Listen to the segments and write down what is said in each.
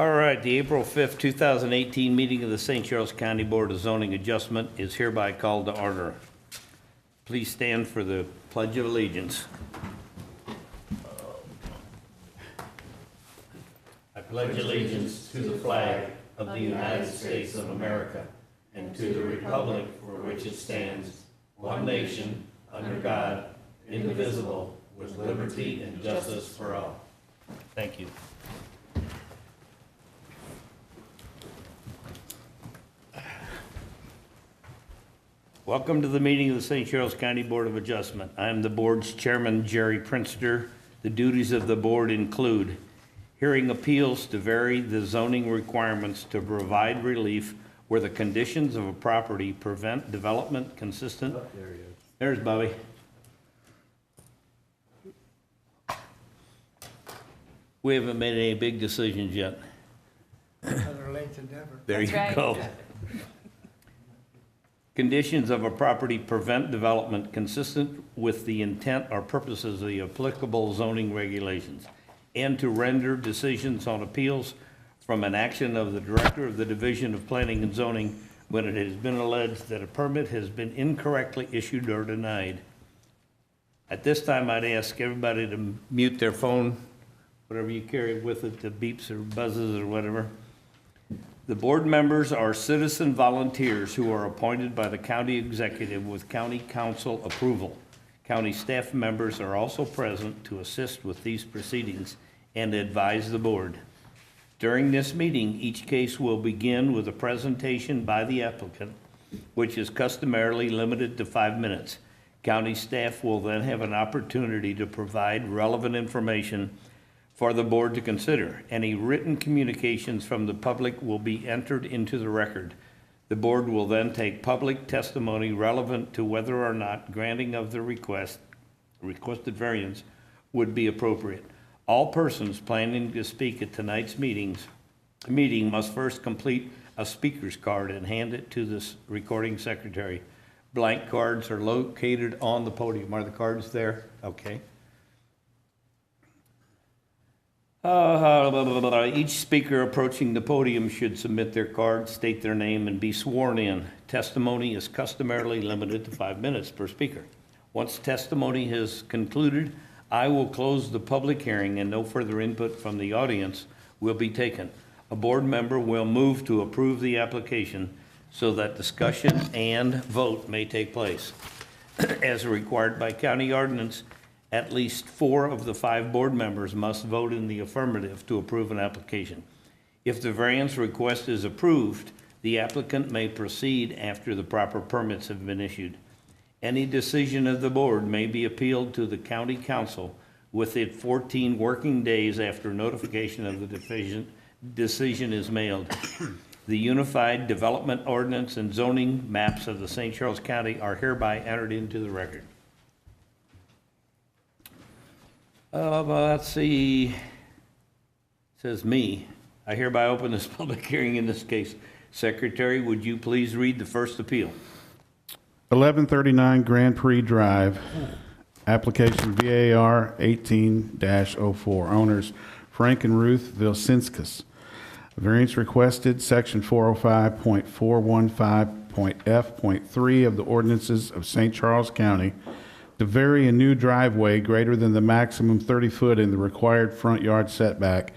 All right, the April 5th, 2018 meeting of the St. Charles County Board of Zoning Adjustment is hereby called to order. Please stand for the Pledge of Allegiance. I pledge allegiance to the flag of the United States of America and to the republic for which it stands, one nation, under God, indivisible, with liberty and justice for all. Thank you. Welcome to the meeting of the St. Charles County Board of Adjustment. I am the board's chairman, Jerry Prinster. The duties of the board include hearing appeals to vary the zoning requirements to provide relief where the conditions of a property prevent development consistent. Oh, there he is. There's Bobby. We haven't made any big decisions yet. Better late than never. There That's you right. go. Conditions of a property prevent development consistent with the intent or purposes of the applicable zoning regulations, and to render decisions on appeals from an action of the Director of the Division of Planning and Zoning when it has been alleged that a permit has been incorrectly issued or denied. At this time, I'd ask everybody to mute their phone, whatever you carry with it, the beeps or buzzes or whatever. The board members are citizen volunteers who are appointed by the county executive with county council approval. County staff members are also present to assist with these proceedings and advise the board. During this meeting, each case will begin with a presentation by the applicant, which is customarily limited to 5 minutes. County staff will then have an opportunity to provide relevant information for the board to consider. Any written communications from the public will be entered into the record. The board will then take public testimony relevant to whether or not granting of the requested variance would be appropriate. All persons planning to speak at tonight's meeting must first complete a speaker's card and hand it to this recording secretary. Blank cards are located on the podium. Are the cards there? Okay. Each speaker approaching the podium should submit their card, state their name, and be sworn in. Testimony is customarily limited to 5 minutes per speaker. Once testimony has concluded, I will close the public hearing and no further input from the audience will be taken. A board member will move to approve the application so that discussion and vote may take place. As required by county ordinance, at least 4 of the 5 board members must vote in the affirmative to approve an application. If the variance request is approved, the applicant may proceed after the proper permits have been issued. Any decision of the board may be appealed to the county council within 14 working days after notification of the decision is mailed. The Unified Development Ordinance and zoning maps of the St. Charles County are hereby entered into the record. Let's see. It says me. I hereby open this public hearing in this case. Secretary, would you please read the first appeal? 1139 Grand Prix Drive, application VAR 18-04. Owners Frank and Ruth Vilsinskas. Variance requested, section 405.415.f.3 of the ordinances of St. Charles County to vary a new driveway greater than the maximum 30 foot in the required front yard setback,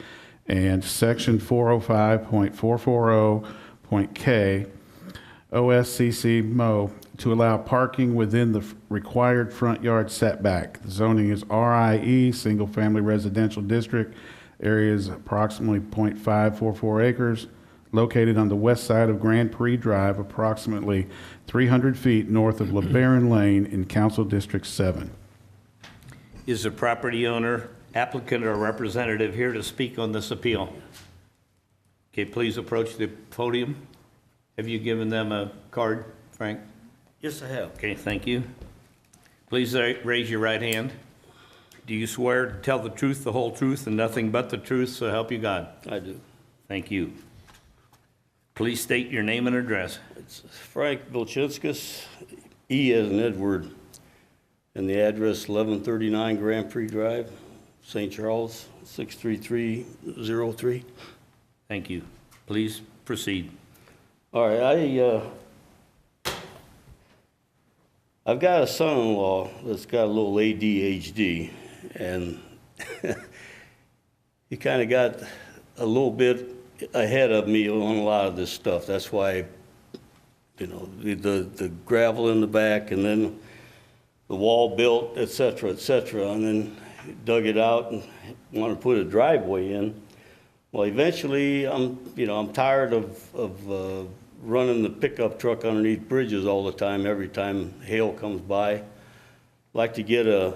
and section 405.440.k OSCC Mo to allow parking within the required front yard setback. The zoning is RIE, single family residential district. Area is approximately 0.544 acres, located on the west side of Grand Prix Drive, approximately 300 feet north of LeBaron Lane in Council District 7. Is the property owner, applicant, or representative here to speak on this appeal? Okay, please approach the podium. Have you given them a card, Frank? Yes, I have. Okay, thank you. Please raise your right hand. Do you swear to tell the truth, the whole truth, and nothing but the truth, so help you God? I do. Thank you. Please state your name and address. It's Frank Vilchinskas, E as in Edward, and the address 1139 Grand Prix Drive, St. Charles, 63303. Thank you. Please proceed. All right, I've got a son-in-law that's got a little ADHD, and he kind of got a little bit ahead of me on a lot of this stuff. That's why, you know, the gravel in the back, and then the wall built, et cetera, and then dug it out and wanted to put a driveway in. Well, eventually, I'm tired of running the pickup truck underneath bridges all the time, every time hail comes by. Like to get a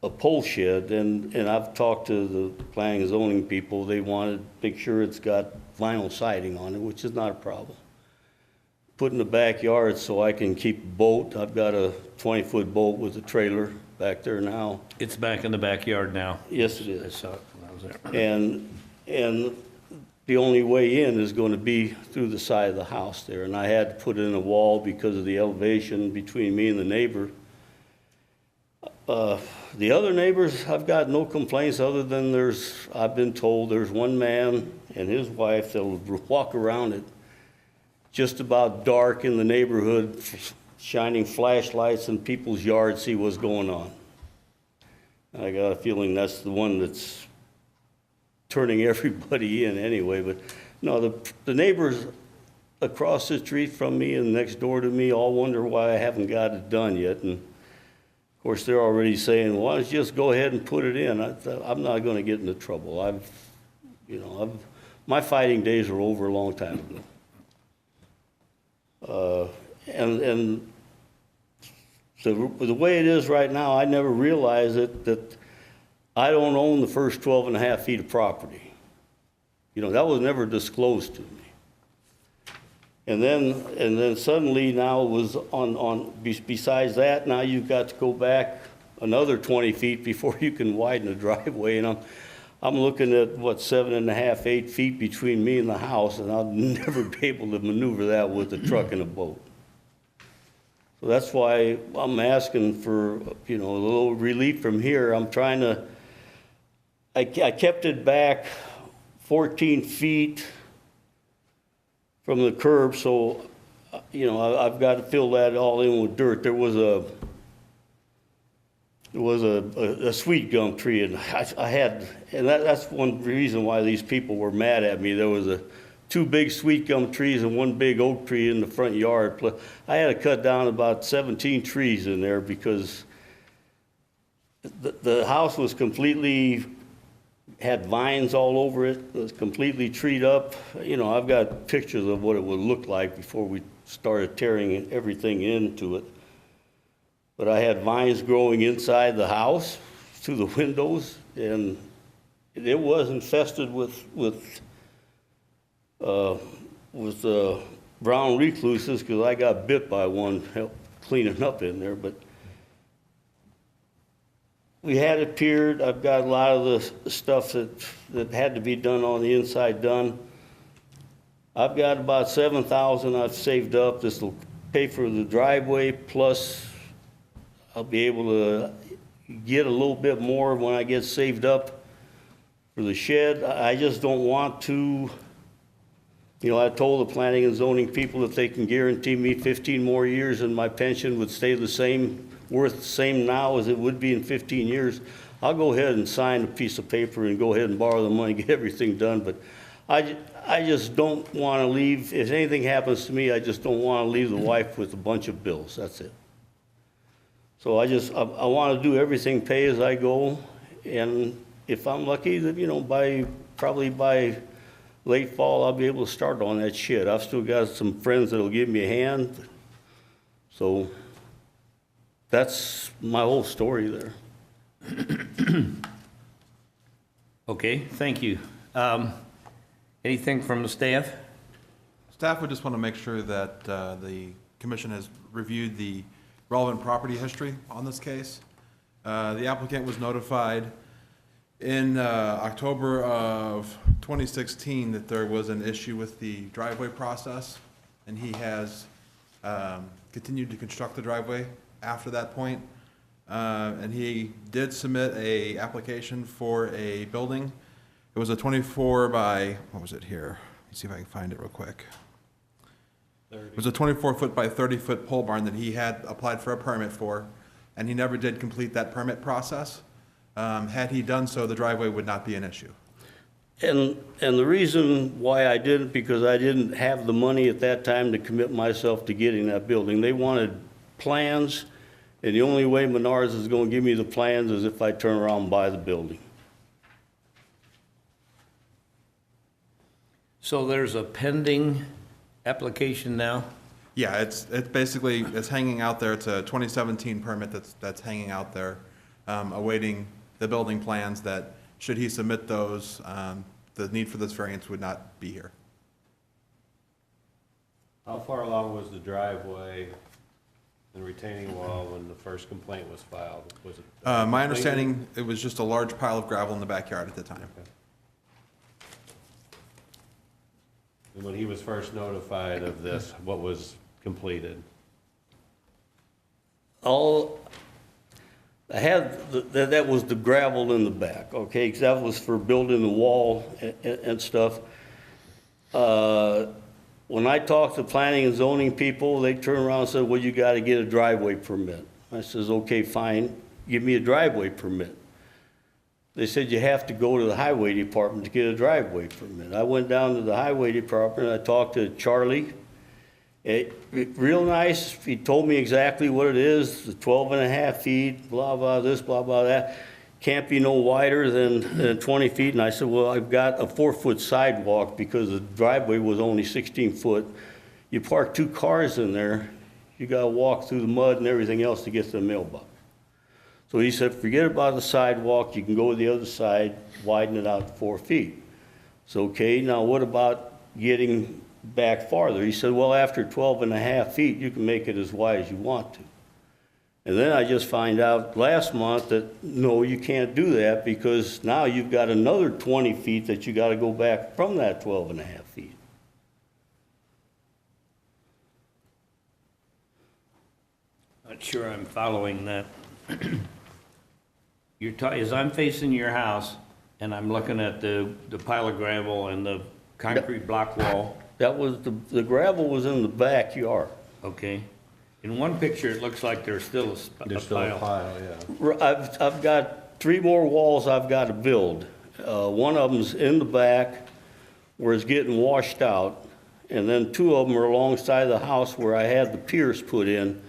pole shed, and I've talked to the planning and zoning people. They wanted to make sure it's got vinyl siding on it, which is not a problem. Put in the backyard so I can keep a boat. I've got a 20-foot boat with a trailer back there now. It's back in the backyard now. Yes, it I is. saw it when I was there. And the only way in is going to be through the side of the house there. And I had to put in a wall because of the elevation between me and the neighbor. The other neighbors, I've got no complaints other than I've been told there's one man and his wife that will walk around it just about dark in the neighborhood, shining flashlights in people's yards, see what's going on. I got a feeling that's the one that's turning everybody in anyway, but no, the neighbors across the street from me and next door to me all wonder why I haven't got it done yet. And of course, they're already saying, why don't you just go ahead and put it in? I'm not going to get into trouble. My fighting days are over a long time ago. And the way it is right now, I never realized that I don't own the first 12 and a half feet of property. That was never disclosed to me. And then suddenly now it was besides that, now you've got to go back another 20 feet before you can widen the driveway. And I'm looking at, 7.5, 8 feet between me and the house, and I'll never be able to maneuver that with a truck and a boat. So that's why I'm asking for, a little relief from here. I'm trying to, I kept it back 14 feet from the curb, so, I've got to fill that all in with dirt. There was a sweet gum tree, and that's one reason why these people were mad at me. There was two big sweet gum trees and one big oak tree in the front yard. I had to cut down about 17 trees in there because the house was had vines all over it. It was completely treed up. I've got pictures of what it would look like before we started tearing everything into it. But I had vines growing inside the house through the windows, and it was infested with brown recluses because I got bit by one cleaning up in there. But we had it piered. I've got a lot of the stuff that had to be done on the inside done. I've got about $7,000 I've saved up. This will pay for the driveway, plus I'll be able to get a little bit more when I get saved up for the shed. I just don't want to, I told the planning and zoning people if they can guarantee me 15 more years and my pension would stay the same, worth the same now as it would be in 15 years, I'll go ahead and sign a piece of paper and go ahead and borrow the money, get everything done. But I just don't want to leave, if anything happens to me, I just don't want to leave the wife with a bunch of bills. That's it. So I want to do everything pay as I go. And if I'm lucky, that, probably by late fall, I'll be able to start on that shed. I've still got some friends that'll give me a hand. So that's my whole story there. Okay, thank you. Anything from the staff? Staff would just want to make sure that the commission has reviewed the relevant property history on this case. The applicant was notified in October of 2016 that there was an issue with the driveway process, and he has continued to construct the driveway after that point. And he did submit an application for a building It was a 24 by, what was it here? Let's see if I can find it real quick. It was a 24-foot by 30-foot pole barn that he had applied for a permit for, and he never did complete that permit process. Had he done so, the driveway would not be an issue. And the reason why I didn't, because I didn't have the money at that time to commit myself to getting that building. They wanted plans, and the only way Menards is gonna give me the plans is if I turn around and buy the building. So there's a pending application now? Yeah, it's basically, it's hanging out there. It's a 2017 permit that's hanging out there, awaiting the building plans that, should he submit those, the need for this variance would not be here. How far along was the driveway and retaining wall when the first complaint was filed? Was it? My understanding, it was just a large pile of gravel in the backyard at the time. And when he was first notified of this, what was completed? All, I had, that was the gravel in the back, okay, 'cause that was for building the wall and stuff. When I talked to planning and zoning people, they turned around and said, well, you gotta get a driveway permit. I says, okay, fine, give me a driveway permit. They said you have to go to the highway department to get a driveway permit. I went down to the highway department, I talked to Charlie. Real nice, he told me exactly what it is, the 12 and a half feet, blah, blah, this, blah, blah, that. Can't be no wider than 20 feet, and I said, well, I've got a 4-foot sidewalk because the driveway was only 16 foot. You park 2 cars in there, you gotta walk through the mud and everything else to get to the mailbox. So he said, forget about the sidewalk, you can go to the other side, widen it out to 4 feet. So, okay, now what about getting back farther? He said, well, after 12 and a half feet, you can make it as wide as you want to. And then I just find out last month that, no, you can't do that because now you've got another 20 feet that you gotta go back from that 12 and a half feet. Not sure I'm following that. As I'm facing your house and I'm looking at the pile of gravel and the concrete block wall, That was, the gravel was in the backyard. okay? In one picture, it looks like there's still a There's still a pile. pile, yeah. I've got 3 more walls I've got to build. One of them's in the back where it's getting washed out, and then 2 of them are alongside the house where I had the piers put in,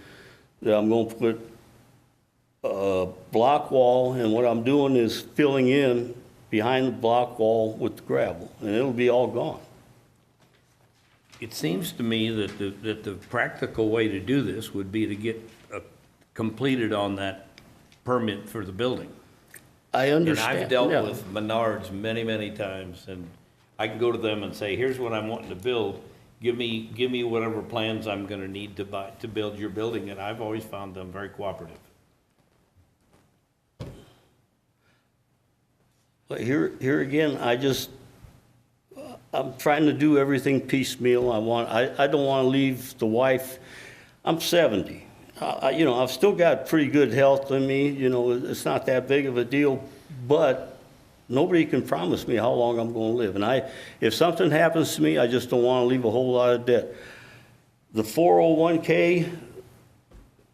that I'm gonna put a block wall, and what I'm doing is filling in behind the block wall with the gravel, and it'll be all gone. It seems to me that the practical way to do this would be to get completed on that permit for the building. I And understand. I've dealt yeah. with Menards many, many times, and I can go to them and say, here's what I'm wanting to build. Give me whatever plans I'm gonna need to build your building, and I've always found them very cooperative. But here again, I'm trying to do everything piecemeal. I don't want to leave the wife. I'm 70. I've still got pretty good health in me. It's not that big of a deal, but nobody can promise me how long I'm going to live. And if something happens to me, I just don't want to leave a whole lot of debt. The 401k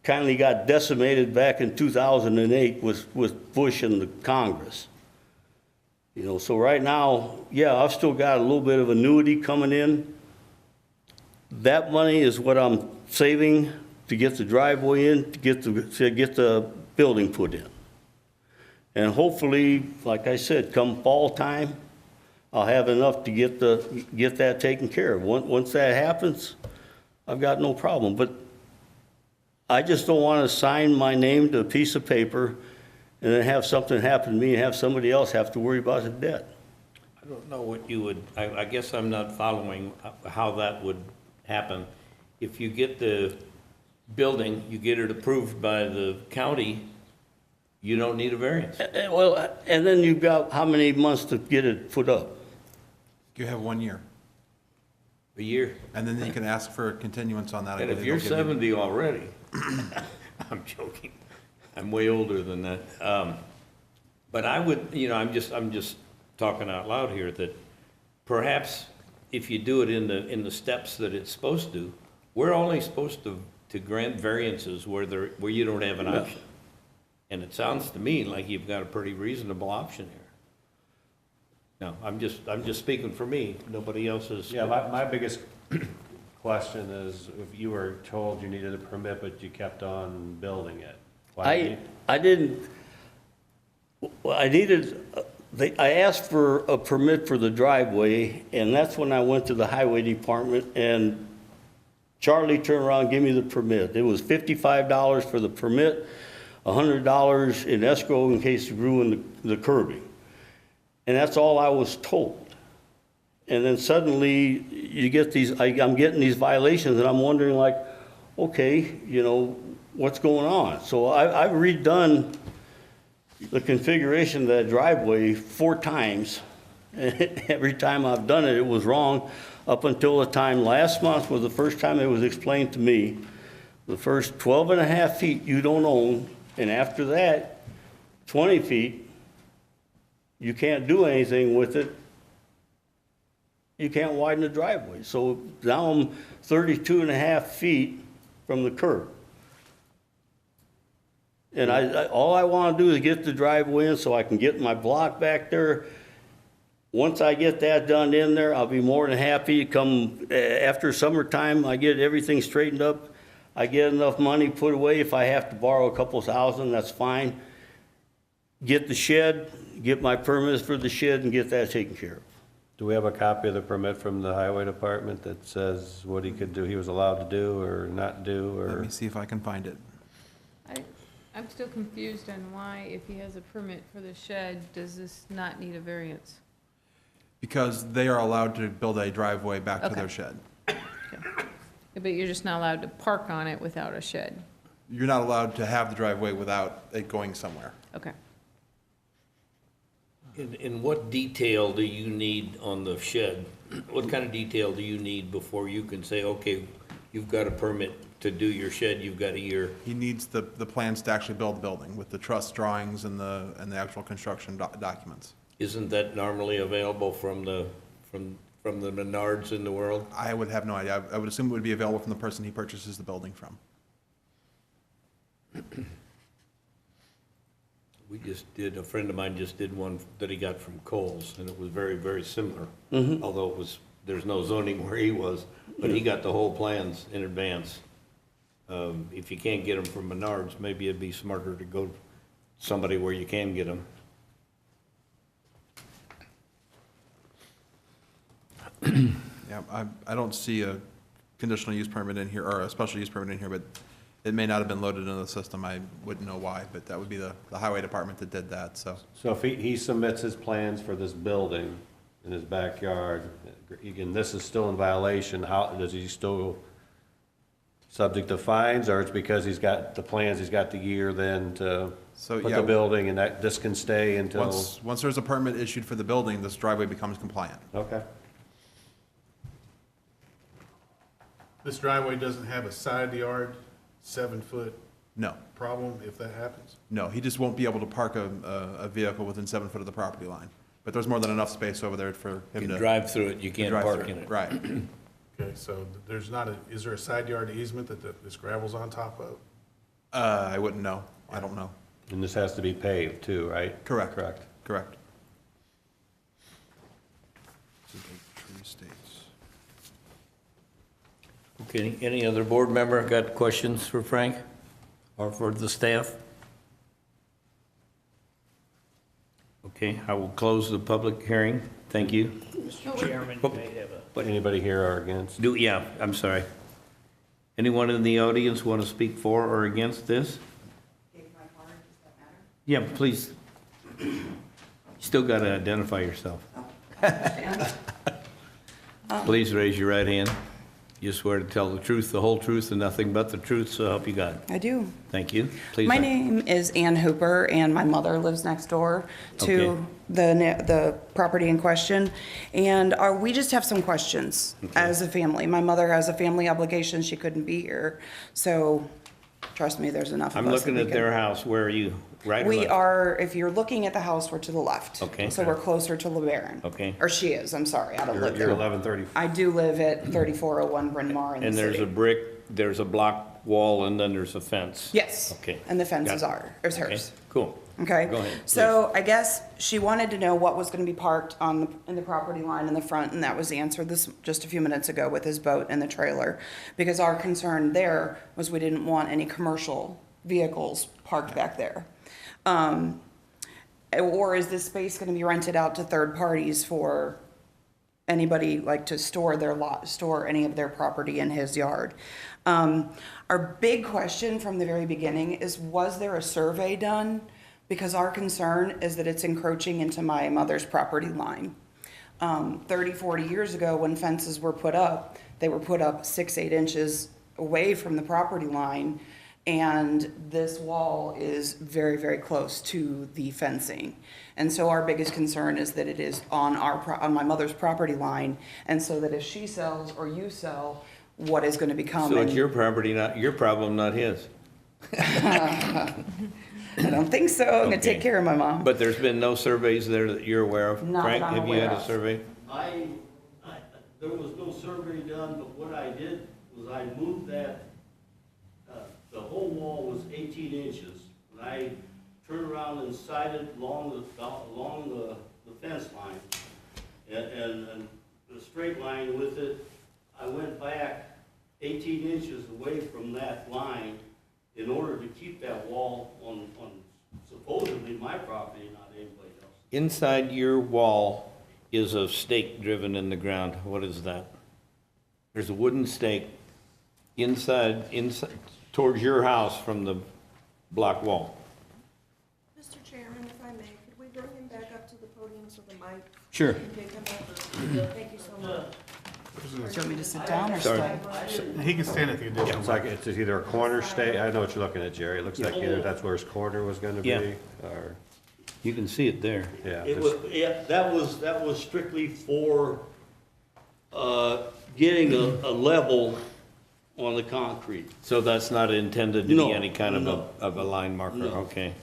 kindly got decimated back in 2008 with Bush and the Congress. So right now, yeah, I've still got a little bit of annuity coming in. That money is what I'm saving to get the driveway in, to get the building put in. And hopefully, like I said, come fall time, I'll have enough to get that taken care of. Once that happens, I've got no problem. But I just don't want to sign my name to a piece of paper and then have something happen to me and have somebody else have to worry about the debt. I don't know what you would, I guess I'm not following how that would happen. If you get the building, you get it approved by the county, you don't need a variance. Well, and then you've got how many months to get it put up? You have 1 year, A year. and then you can ask for a continuance on that. I And if believe you're they'll give you- 70 already, I'm joking. I'm way older than that. But I would, I'm just talking out loud here, that perhaps if you do it in the steps that it's supposed to, we're only supposed to grant variances where you don't have an option. And it sounds to me like you've got a pretty reasonable option here. No, I'm just speaking for me, nobody else is. Yeah, my biggest question is if you were told you needed a permit, but you kept on building it. Why I didn't, well, I asked for a permit for the driveway, and that's when I went to the highway department, and Charlie turned around and gave me the permit. It was $55 for the permit, $100 in escrow in case you ruined the curbing. And that's all I was told. And then suddenly, you get these, I'm getting these violations, and I'm wondering like, okay, you know, what's going on? So I've redone the configuration of that driveway 4 times. Every time I've done it, it was wrong, up until the time last month was the first time it was explained to me. The first 12 and a half feet you don't own, and after that, 20 feet, you can't do anything with it. You can't widen the driveway. So now I'm 32 and a half feet from the curb. And all I want to do is get the driveway in so I can get my block back there. Once I get that done in there, I'll be more than happy. Come after summertime, I get everything straightened up. I get enough money put away. If I have to borrow a couple thousand, that's fine. Get the shed, get my permits for the shed, and get that taken care of. Do we have a copy of the permit from the highway department that says what he could do, he was allowed to do or not do, Let or? me see if I can find it. I'm still confused on why, if he has a permit for the shed, does this not need a variance? Because they are allowed to build a driveway back to Okay. their shed. But you're just not allowed to park on it without a shed? You're not allowed to have the driveway without it going somewhere. Okay. In what detail do you need on the shed? What kind of detail do you need before you can say, okay, you've got a permit to do your shed, you've got a year? He needs the plans to actually build the building with the truss drawings and the actual construction documents. Isn't that normally available from the Menards in the world? I would have no idea. I would assume it would be available from the person he purchases the building from. A friend of mine just did one that he got from Kohl's, and it was very, very similar. Although there's no zoning where he was, but he got the whole plans in advance. If you can't get them from Menards, maybe it'd be smarter to go somebody where you can get them. Yeah, I don't see a conditional use permit in here, or a special use permit in here, but it may not have been loaded into the system. I wouldn't know why, but that would be the highway department that did that, so. So if he submits his plans for this building in his backyard, and this is still in violation, how, does he still subject to fines, or it's because he's got the plans, he's got the year then to So, put yeah. the building, and that, this can stay until? Once there's a permit issued for the building, this driveway becomes compliant. Okay. This driveway doesn't have a side yard, 7-foot No, problem if that happens? no, he just won't be able to park a vehicle within 7 foot of the property line. But there's more than enough space over there for You him can to. drive through it, you to can't drive park through. in it. Right. Okay, so there's not is there a side yard easement that this gravel's on top of? I wouldn't know. I don't know. And this has to be paved too, right? Correct. Correct. Correct. Tree States. Okay, any other board member got questions for Frank or for the staff? Okay, I will close the public hearing. Thank you. Anybody here or against? Yeah, I'm sorry. Anyone in the audience want to speak for or against this? Yeah, please. You still got to identify yourself. Please raise your right hand. You swear to tell the truth, the whole truth, and nothing but the truth, so help you God. I do. Thank you. Please. My name is Ann Hooper, and my mother lives next door to Okay. the property in question. And we just have some questions as a family. My mother has a family obligation. She couldn't be here. So trust me, there's enough of I'm us. that looking we at can- their house. Where are you? right or We left? are, if you're looking at the house, we're to the left. Okay. So we're closer to LeBaron. Okay. Or she is, I'm sorry, I don't live You're there. 1130. I do live at 3401 Bryn Mawr in the And there's a city. brick, there's a block wall, and then there's a fence? Yes. Okay. And the fence Got is it. is Okay, hers. cool. Okay? Go ahead, So I guess she wanted to know what was gonna be parked in the property line in the front, and that was answered this, just a few minutes ago with his boat and the trailer. Because our concern there was we didn't want any commercial vehicles parked back there. Or is this space gonna be rented out to third parties for anybody like to store any of their property in his yard? Our big question from the very beginning is, was there a survey done? Because our concern is that it's encroaching into my mother's property line. 30, 40 years ago, when fences were put up, they were put up 6, 8 inches away from the property line. And this wall is very, very close to the fencing. And so our biggest concern is that it is on on my mother's property line. And so that if she sells or you sell, what is gonna become? So it's and- your property, not, your problem, not his. I don't think so. I'm gonna take Okay. care of my mom. But there's been no surveys there that you're aware of? Not that Frank, I'm have you had aware a of. survey? There was no survey done, but what I did was I moved that, the whole wall was 18 inches. And I turned around and sighted along the fence line and the straight line with it. I went back 18 inches away from that line in order to keep that wall on supposedly my property, not anybody else. Inside your wall is a stake driven in the ground. What is that? There's a wooden stake inside, towards your house from the block wall. Mr. Chairman, if I may, could we bring him back up to the podium so the mic Sure. can pick him up? Thank you so much. Do you want me to sit down or Sorry. stay? He can stand at the additional. It's like, it's either a corner stake, I know what you're looking at, Jerry. It looks like either that's where his corner was gonna Yeah. be, or, You can see it there. yeah. It 'cause- was, yeah, that was strictly for, getting a level on the concrete. So that's not intended to be No, any kind of no. a line marker? No. Okay.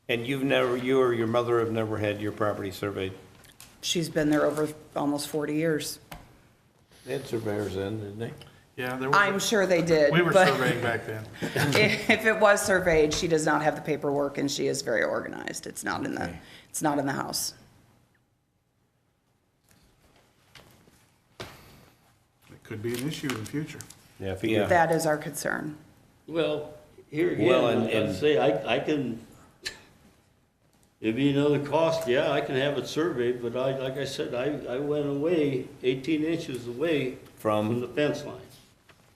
And you've never, you or your mother have never had your property surveyed? She's been there over almost 40 years. They had surveyors then, didn't they? Yeah, there was, I'm sure they did. we were but surveying back then. If it was surveyed, she does not have the paperwork and she is very organized. It's not in the, Okay. it's not in the house. It could be an issue in the future. Yeah, if he Yeah. could, That is our concern. Well, here Well, again, and- like I and- say, I can, it'd be another cost, yeah, I can have it surveyed, but like I said, I went away 18 inches away from the fence line.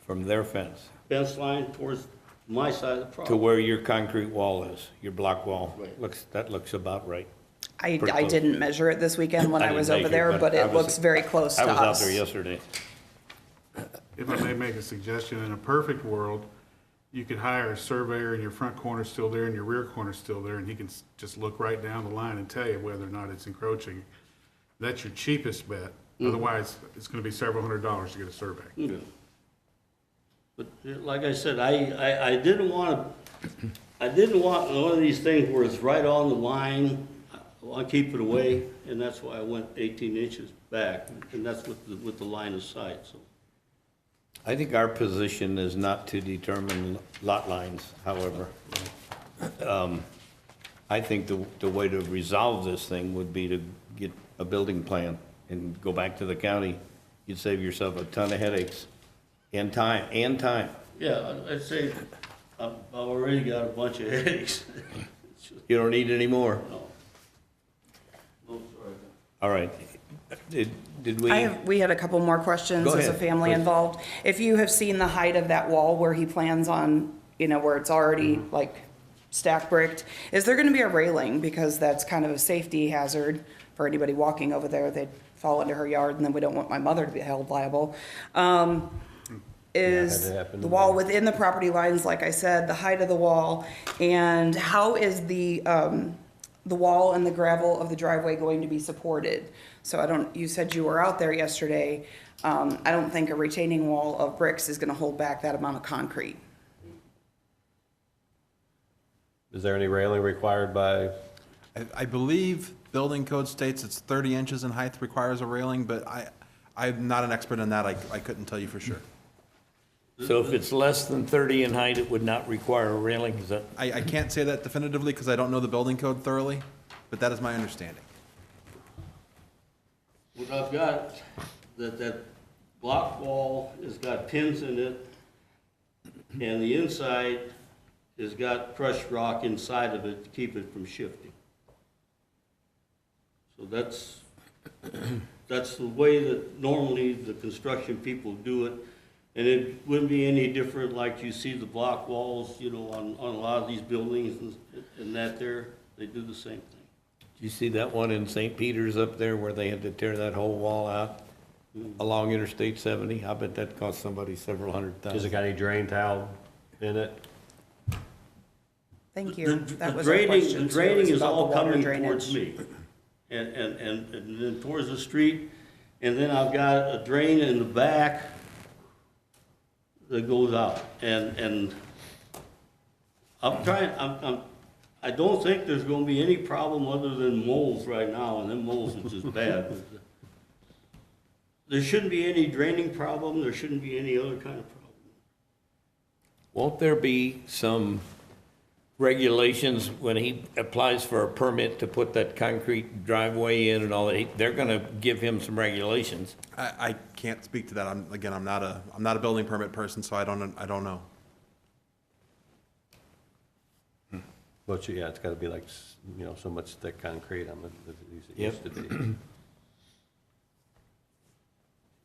From their fence Fence line towards my side of the to property. where your concrete wall is, your block wall? Right. That looks about right. I Pretty close. didn't measure it this weekend when I I didn't was over measure, there, but but I it was- looks very close to I us. was out there yesterday. If I may make a suggestion, in a perfect world, you could hire a surveyor and your front corner's still there and your rear corner's still there, and he can just look right down the line and tell you whether or not it's encroaching. That's your cheapest bet. Otherwise, it's gonna be several $100s to get a survey. Yeah. But like I said, I didn't want one of these things where it's right on the line. I want to keep it away, and that's why I went 18 inches back, and that's with the line of sight, so. I think our position is not to determine lot lines, however. I think the way to resolve this thing would be to get a building plan and go back to the county. You'd save yourself a ton of headaches and time. Yeah, I'd say I've already got a bunch of headaches. You don't need any more. No. No, sorry. All right. Did we? We had a couple more questions Go as a ahead, family please. involved. If you have seen the height of that wall where he plans on, where it's already Mm-hmm. like stack bricked, is there gonna be a railing? Because that's kind of a safety hazard for anybody walking over there. They'd fall into her yard and then we don't want my mother to be held liable. Is had to happen the to wall me. within the property lines, like I said, the height of the wall? And how is the wall and the gravel of the driveway going to be supported? So you said you were out there yesterday. I don't think a retaining wall of bricks is gonna hold back that amount of concrete. Is there any railing required by, I believe building code states it's 30 inches in height requires a railing, but I'm not an expert in that. I couldn't tell you for sure. So if it's less than 30 in height, it would not require a railing, is that? I can't say that definitively because I don't know the building code thoroughly, but that is my understanding. What I've got, that block wall has got pins in it, and the inside has got crushed rock inside of it to keep it from shifting. So that's the way that normally the construction people do it. And it wouldn't be any different like you see the block walls, you know, on a lot of these buildings and that there, they do the same thing. Did you see that one in St. Peter's up there where they had to tear that whole wall out along Interstate 70? I bet that cost somebody several hundred does it thousand. got any drain tile in it? Thank you. The That was our draining, question. the too, draining was is about the all water coming drainage. towards me. And then towards the street, and then I've got a drain in the back that goes out. And I'm trying, I don't think there's gonna be any problem other than moles right now, and them moles are just bad. There shouldn't be any draining problem, there shouldn't be any other kind of problem. Won't there be some regulations when he applies for a permit to put that concrete driveway in and all that? They're gonna give him some regulations. I can't speak to that. I'm not a building permit person, so I don't know. Well, yeah, it's gotta be like, you know, so much thick concrete on it, it used to be.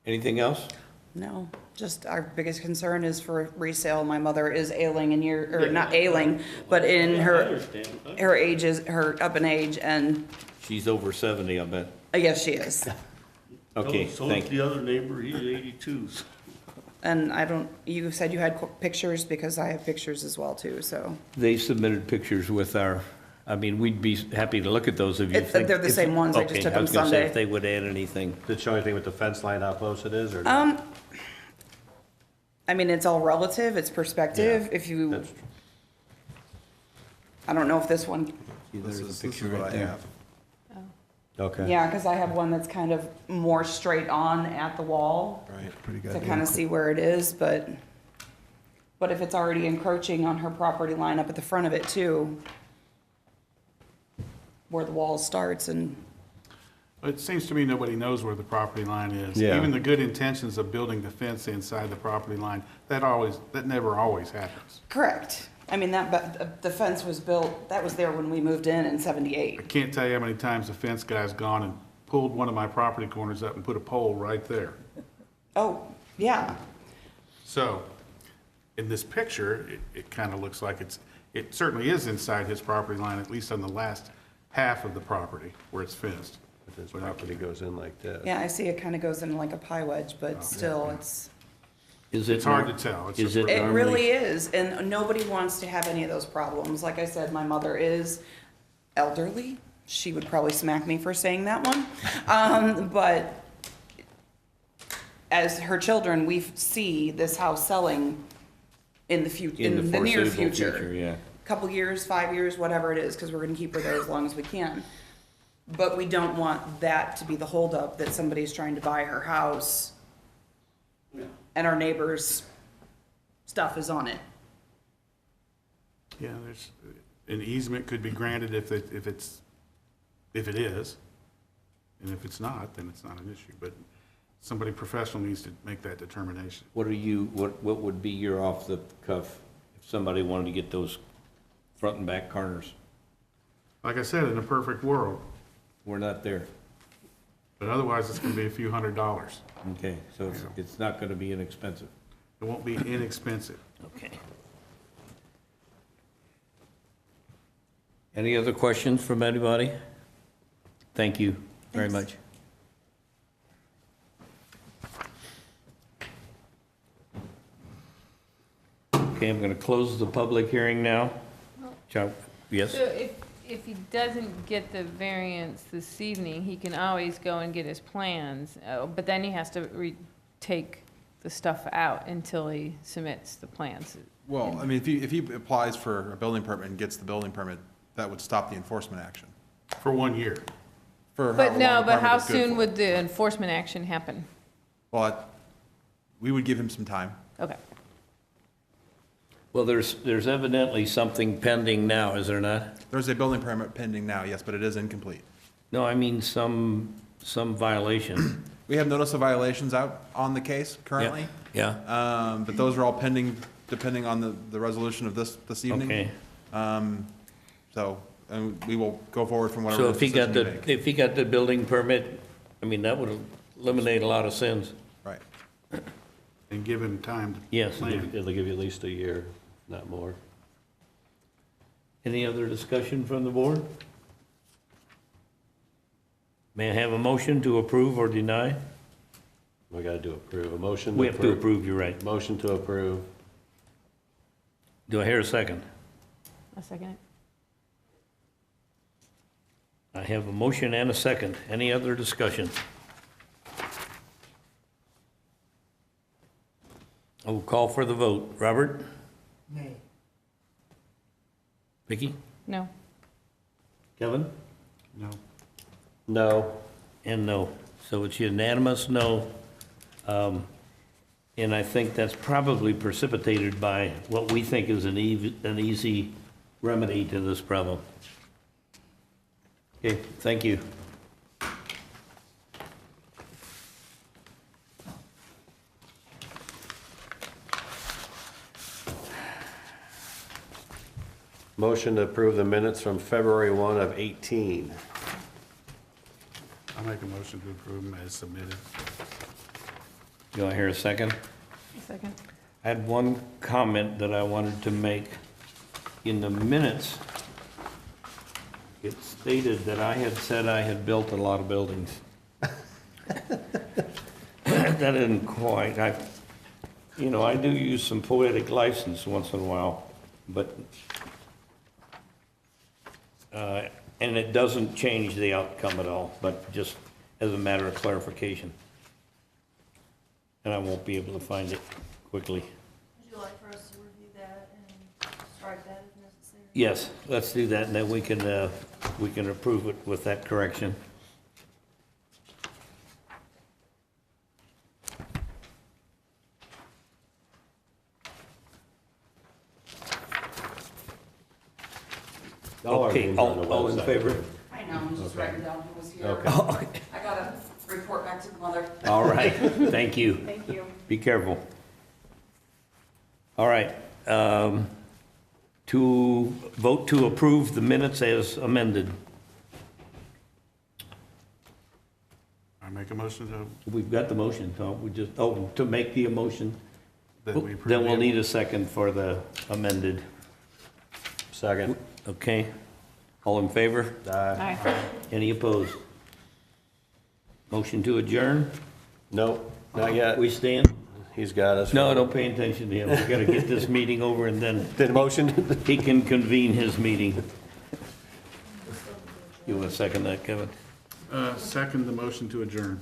Anything else? No, just our biggest concern is for resale. My mother is ailing in or not ailing, but in Yeah, I her, understand. her age is, her up in age, and She's over 70, I bet. yes, she is. Okay, So thank is you. the other neighbor, he's 82. And you said you had pictures, because I have pictures as well too, so. They submitted pictures with we'd be happy to look at those if you think. They're the same ones, I just took them Okay, I was gonna say Sunday. if they would add anything. Did it show anything with the fence line, how close it is, or? no? I mean, it's all relative, it's perspective. Yeah, If you, that's true. I don't know if this one, This There's a is picture what right I there. have. Okay. yeah, because I have one that's kind of more straight on at the wall Right. to kind of see where it is, but if it's already encroaching on her property line up at the front of it too, where the wall starts and, It seems to me nobody knows where the property line is. Yeah. Even the good intentions of building the fence inside the property line, that never always happens. correct. I mean, the fence was built, that was there when we moved in I 78. can't tell you how many times the fence guy's gone and pulled one of my property corners up and put a pole right there. Oh, yeah, So, in this picture, it kind of looks like it certainly is inside his property line, at least on the last half of the property where it's fenced. If his property goes in like this. yeah, I see it kind of goes in like a pie wedge, but still, it's. Is it It's hard nor- to tell. It's Is just it It normally? really is, and nobody wants to have any of those problems. Like I said, my mother is elderly. She would probably smack me for saying that one. But as her children, we see this house selling in the future, in the near foreseeable future. Yeah. Couple years, 5 years, whatever it is, because we're gonna keep her there as long as we can. But we don't want that to be the holdup, that somebody's trying to buy her house Yeah. and our neighbor's stuff is on it. Yeah, there's, an easement could be granted if it is. And if it's not, then it's not an issue. But somebody professional needs to make that determination. What would be your off the cuff if somebody wanted to get those front and back corners? Like I said, in a perfect world, We're not there. but otherwise it's gonna be a few $100s. Okay, so it's not gonna be inexpensive. It won't be inexpensive. Okay. Any other questions from anybody? Thank you very much. Okay, I'm gonna close the public hearing now. Yes? So if he doesn't get the variance this evening, he can always go and get his plans, but then he has to take the stuff out until he submits the plans. Well, I mean, if he applies for a building permit and gets the building permit, that would stop the enforcement action. For 1 year. For But however long no, the but permit how is good soon for. would the enforcement action happen? Well, we would give him some time. Okay. Well, there's evidently something pending now, is there not? There's a building permit pending now, yes, but it is incomplete. No, I mean some violation. We have notice of violations out on the case currently, Yeah, but those are all pending, depending on the resolution of this evening. okay. So, and we will go forward from whatever So if he got decision you make. if he got the building permit, I mean, that would eliminate a lot of sins. Right. And give him time to Yes. plan. It'll give you at least a year, not more. Any other discussion from the board? May I have a motion to approve or deny? We gotta do approve. A motion We have to approve, you're right. Motion to approve. Do I hear a second? A second. I have a motion and a second. Any other discussion? I will call for the vote. Robert? Nay. Vicki? No. Kevin? No. No. And no. So it's unanimous no. And I think that's probably precipitated by what we think is an easy remedy to this problem. Okay, thank you. Motion to approve the minutes from February 1 of 18. I'll make a motion to approve them as submitted. Do I hear a second? A second. I had one comment that I wanted to make. In the minutes, it stated that I had said I had built a lot of buildings. That isn't quite, I do use some poetic license once in a while, but, and it doesn't change the outcome at all, but just as a matter of clarification. And I won't be able to find it quickly. Would you like for us to review that and strike that if necessary? Yes, let's do that, and then we can approve it with that correction. All our Okay, names are on the all in website. favor? I know, I'm just writing down who was here. Okay. I gotta report back to the mother. All right, thank you. Thank you. Be careful. All right, to vote to approve the minutes as amended. I make a motion We've got the motion, so we just, to make the motion. that we approve. Then we'll the- need a second for the amended. Second. Okay, all in favor? Aye. Aye. Any opposed? Motion to adjourn? Nope, not yet. We stand? He's got us. No, don't pay attention to him. We gotta get this meeting over and then Did a motion? he can convene his meeting. You want to second that, Kevin? Second the motion to adjourn.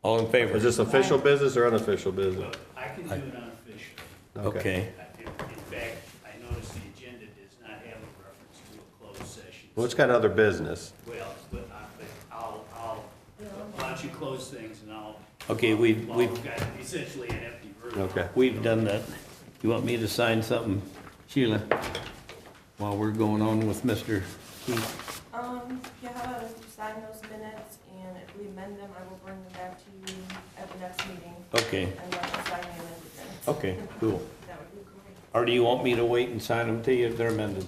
All in favor? Is this official business or unofficial business? I can do it unofficially. Okay. In fact, I noticed the agenda does not have a reference to a closed session. Well, it's got other business. Well, but I'll, why don't you close things and I'll, Okay, we've got essentially an empty room. Okay. done that. You want me to sign something, Sheila, while we're going on with Mr. Keith? Yeah, how about if you sign those minutes, and if we amend them, I will bring them back to you at the next meeting, Okay, and let you sign the amended minutes. okay, cool. That would be great. Or do you want me to wait and sign them to you if they're amended?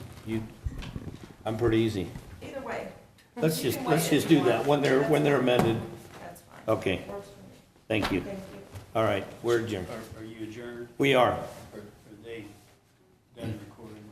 I'm pretty easy. Either way. Let's You just can wait if do you want. that when they're amended. That's fine. Okay, Works for me. thank you. Thank you. All right, we're adjourned. Are you adjourned? We are. Are they done recording